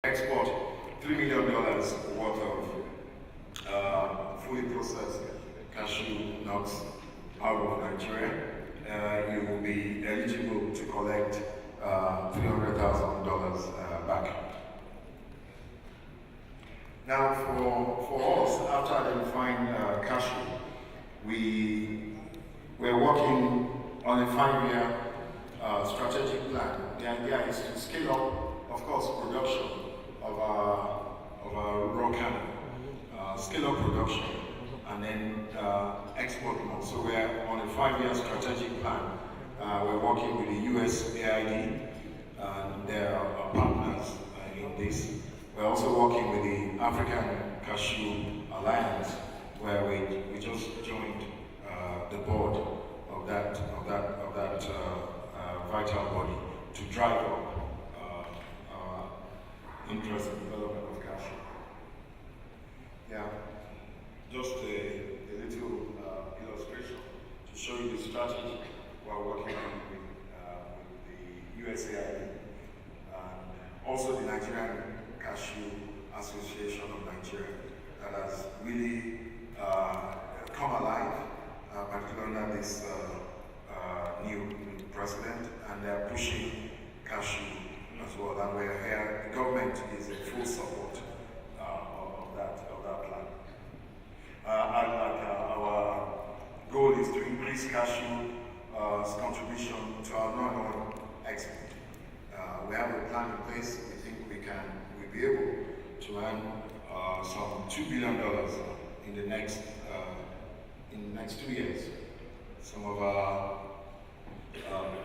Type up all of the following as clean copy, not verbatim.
export $3 million worth of fully processed cashew nuts out of Nigeria. You will be eligible to collect $300,000 back. Now, for us, after identifying cashew, we're working on a 5-year strategic plan. The idea is to scale up, of course, production of our raw candy, scale up production, and then export more. So we're on a 5-year strategic plan. We're working with the USAID, and they're our partners in this. We're also working with the African Cashew Alliance, where we just joined the board of that vital body to drive up interest in development of cashew. Yeah, just a little illustration to show you the strategy while working with the USAID and also the Nigerian Cashew Association of Nigeria that has really come alive, particularly under this new president, and they're pushing cashew as well. And we're here, the government is in full support of that plan. Our goal is to increase cashew's contribution to our non-oil export. We have a plan in place. We think we'll be able to earn some $2 billion in the next 2 years. Some of our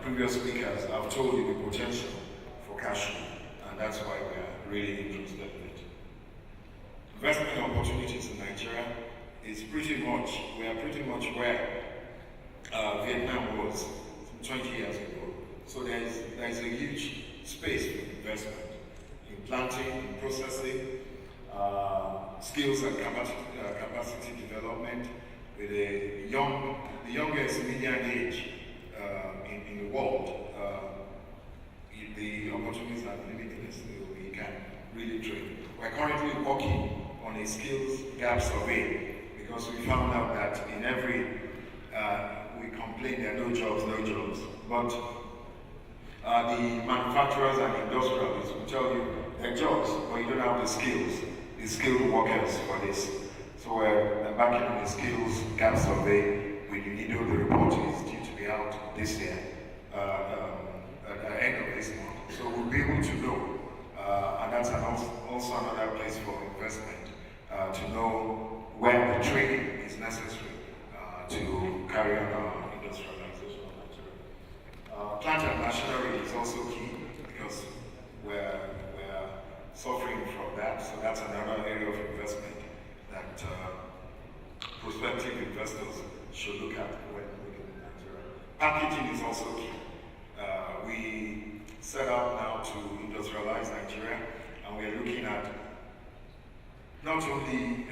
previous speakers have told you the potential for cashew, and that's why we are really interested in it. Investment opportunities in Nigeria is we are pretty much where Vietnam was 20 years ago. So there is a huge space for investment in planting, in processing, skills and capacity development, with the youngest median age in the world. The opportunities are limitless, so we can really train. We're currently working on a skills gap survey because we found out that in every, we complain there are no jobs, but the manufacturers and industrialists will tell you there are jobs, but you don't have the skilled workers for this. So we're embarking on a skills gap survey with UNIDO. The report is due to be out this year, at the end of this month. So we'll be able to know, and that's also another place for investment, to know where the training is necessary to carry on our industrialization of Nigeria. Plant and machinery is also key because we're suffering from that, so that's another area of investment that prospective investors should look at when looking at Nigeria. Packaging is also key. We set out now to industrialize Nigeria, and we are looking at not only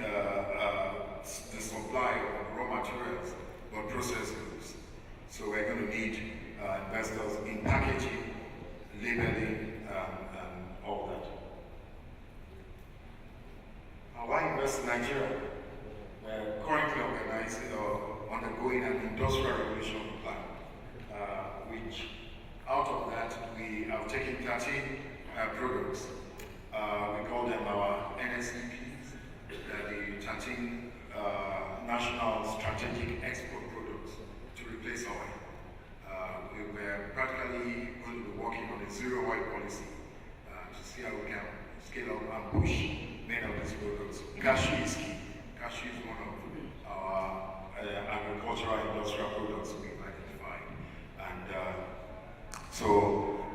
the supply of raw materials, but processed goods. So we're going to need investors in packaging, labeling, and all that. Now, why invest in Nigeria? We're currently organizing or undergoing an industrial revolution plan, which out of that we have taken 13 products. We call them our NSEPs, the 13 National Strategic Export Products to replace oil. We were practically going to be working on a zero oil policy to see how we can scale up and push many of these products. Cashew is key. Cashew is one of our agricultural industrial products we've identified. And so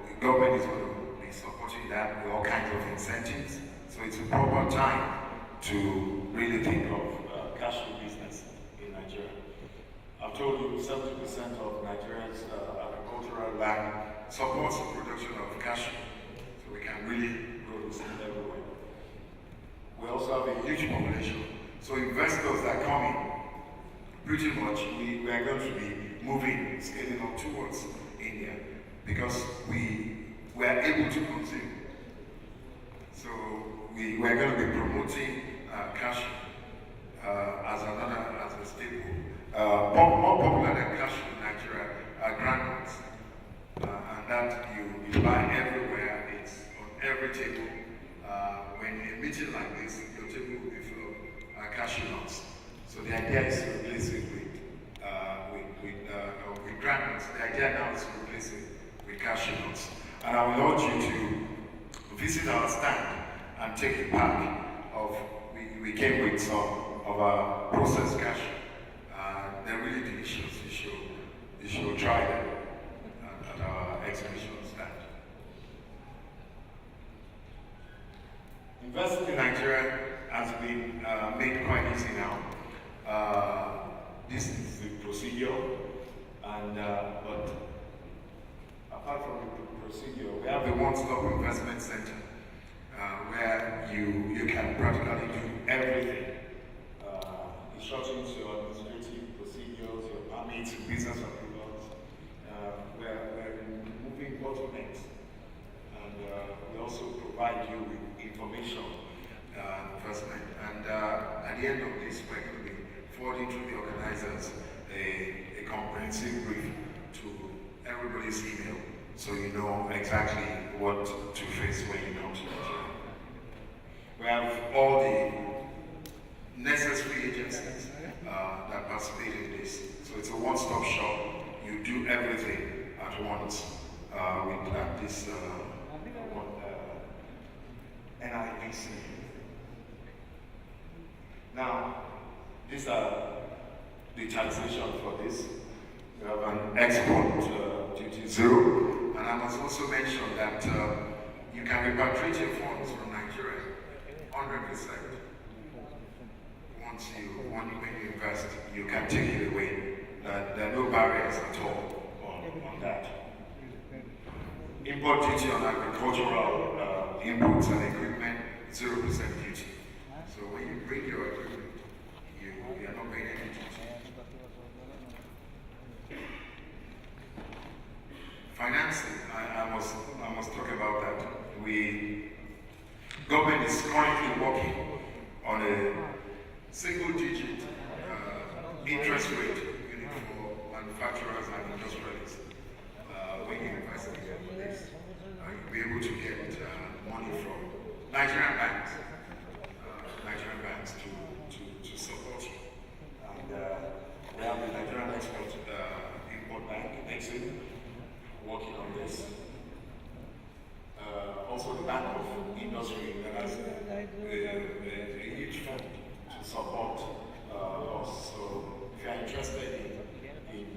the government is going to be supporting that with all kinds of incentives. So it's a proper time to really think of cashew business in Nigeria. I've told you 70% of Nigeria's agricultural land supports the production of cashew. So we can really grow this thing everywhere. We also have a huge population. So investors that come in, pretty much we are going to be moving, scaling up towards India because we are able to consume. So we're going to be promoting cashew as a staple. More popular than cashew in Nigeria are granules, and that you buy everywhere. It's on every table. When a meeting like this, your table will be full of cashew nuts. So the idea is to replace it with granules. The idea now is to replace it with cashew nuts. And I will urge you to visit our stand and take a pack of, we came with some of our processed cashew. They're really delicious. You should try them at our exhibition stand. Investing in Nigeria has been made quite easy now. This is the procedure, and but apart from the procedure, we have the one-stop investment center where you can practically do everything. Instructions, your administrative procedures, your permits, business approvals. We're removing bottlenecks, and we also provide you with information investment. And at the end of this, we're going to be forwarding through the organizers a comprehensive brief to everybody's email, so you know exactly what to face when you come to Nigeria. We have all the necessary agencies that participate in this, so it's a one-stop shop. You do everything at once with this NIVC. Now, these are the taxation for this. We have an export duty zero, and I must also mention that you can repatriate your funds from Nigeria 100%. When you invest, you can take it away. There are no barriers at all on that. Import duty on agricultural inputs and equipment, 0% duty. So when you bring your equipment, you are not paying any duty. Financing, I must talk about that. Government is currently working on a single-digit interest rate unit for manufacturers and industrialists. When you invest in this, you'll be able to get money from Nigerian banks to support you. And we have the Nigerian Export Import Bank, Exim, working on this. Also the Bank of Industry that has a huge fund to support us. So if you are interested in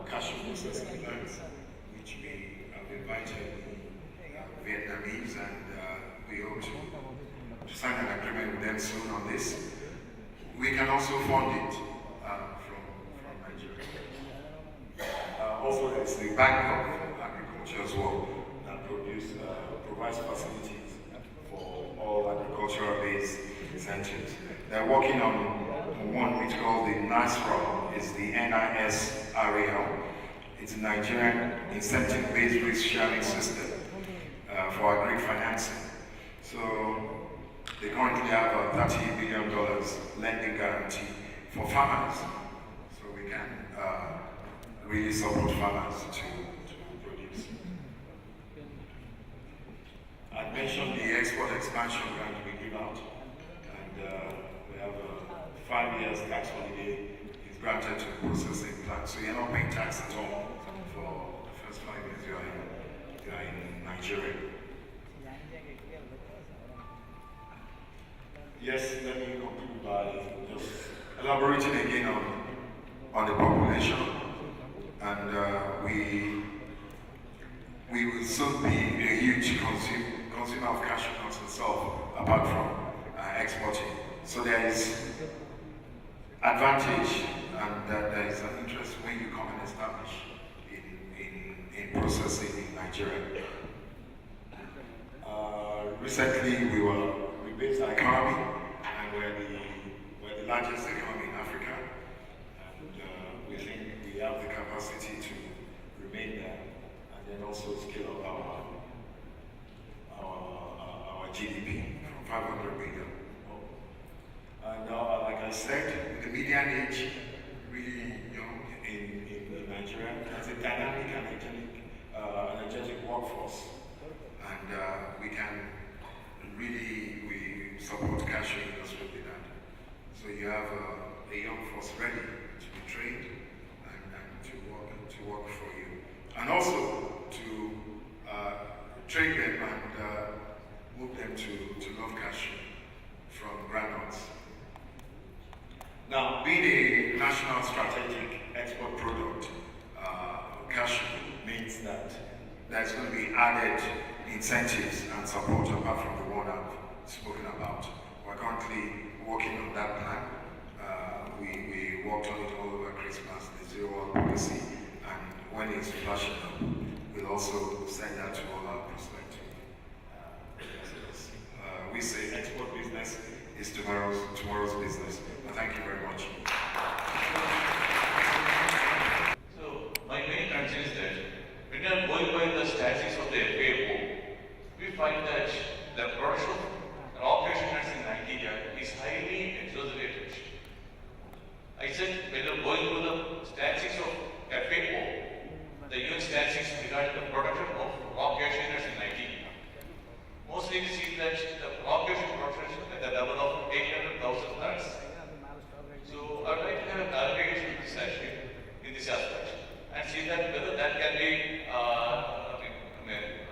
cashew processing plants, which we have invited Vietnamese, and we hope to sign an agreement with them soon on this. We can also fund it from Nigeria. Also, there's the Bank of Agriculture as well that provides facilities for all agricultural-based centers. They're working on one which is called the NISRAL. It's the NISRAL. It's a Nigerian incentive-based risk-sharing system for agri financing. So they currently have a $30 billion lending guarantee for farmers. So we can really support farmers to produce. I mentioned the export expansion grant we give out, and we have a 5 years tax holiday is granted to processing plants. So you're not paying tax at all for the first 5 years you are in Nigeria. Yes, let me conclude by just elaborating again on the population, and we will soon be a huge consumer of cashew nuts itself, apart from exporting. So there is advantage, and there is an interest when you come and establish in processing in Nigeria. Recently, we based our economy, and we're the largest economy in Africa, and we think we have the capacity to remain there, and then also scale up our GDP 500 billion. And like I said, the median age really young in Nigeria. There's a dynamic and energetic workforce, and we can we support cashew industry with that. So you have a young force ready to be trained and to work for you, and also to train them and move them to love cashew from granules. Now, being a national strategic export product, cashew means that there's going to be added incentives and support apart from the one I've spoken about. We're currently working on that plan. We worked on it all over Christmas, the 0-1 policy, and when it's flashing up, we'll also send that to all our prospective customers. We say export business is tomorrow's business. But thank you very much. So my main concern is that when we are going by the statistics of the FAO, we find that the production and operation in Nigeria is highly exaggerated. I said when we are going through the statistics of FAO, the UN statistics regarding the production of raw cashew nuts in Nigeria, mostly we see that the raw cashew production at the level of 800,000 tons. So I would like to have a clarification in this aspect and see that whether that can be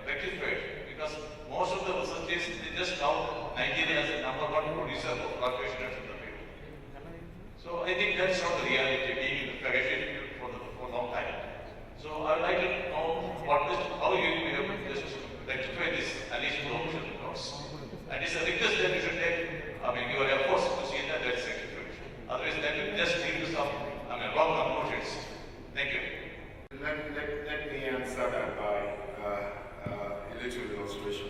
rectified, because most of the researchers they just count Nigeria as the #1 producer of raw cashew nuts in the world. So I think that's not the reality, being in the cashew field for a long time. So I would like to know how you have just rectify this additional official reports. And it's a request that you should take, your efforts to see that that's rectified. Otherwise, that will just lead to some, wrong conclusions. Thank you. Let me answer that by a little illustration.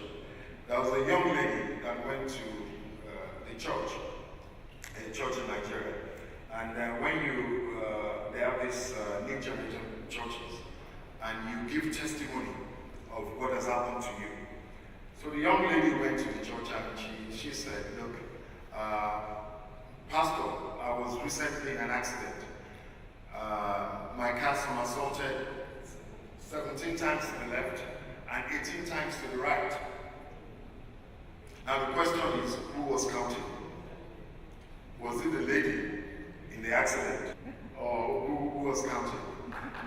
There was a young lady that went to a church in Nigeria, and when they have this new generation churches, and you give testimony of what has happened to you. So the young lady went to the church and she said, look, Pastor, I was recently in an accident. My car somersaulted 17 times to the left and 18 times to the right. Now the question is, who was counting? Was it the lady in the accident, or who was counting?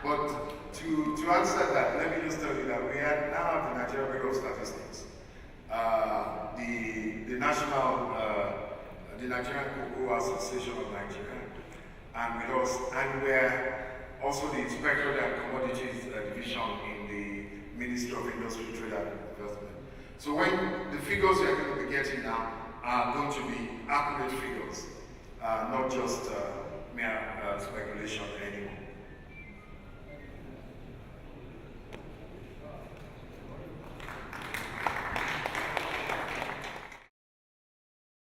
But to answer that, let me just tell you that we now have the Nigeria Bureau of Statistics, the Nigerian Cocoa Association of Nigeria, and with us, and we're also the Inspector and Commodities Division in the Ministry of Industry, Trade and Investment. So when the figures you're going to be getting now are going to be accurate figures, not just mere speculation anymore.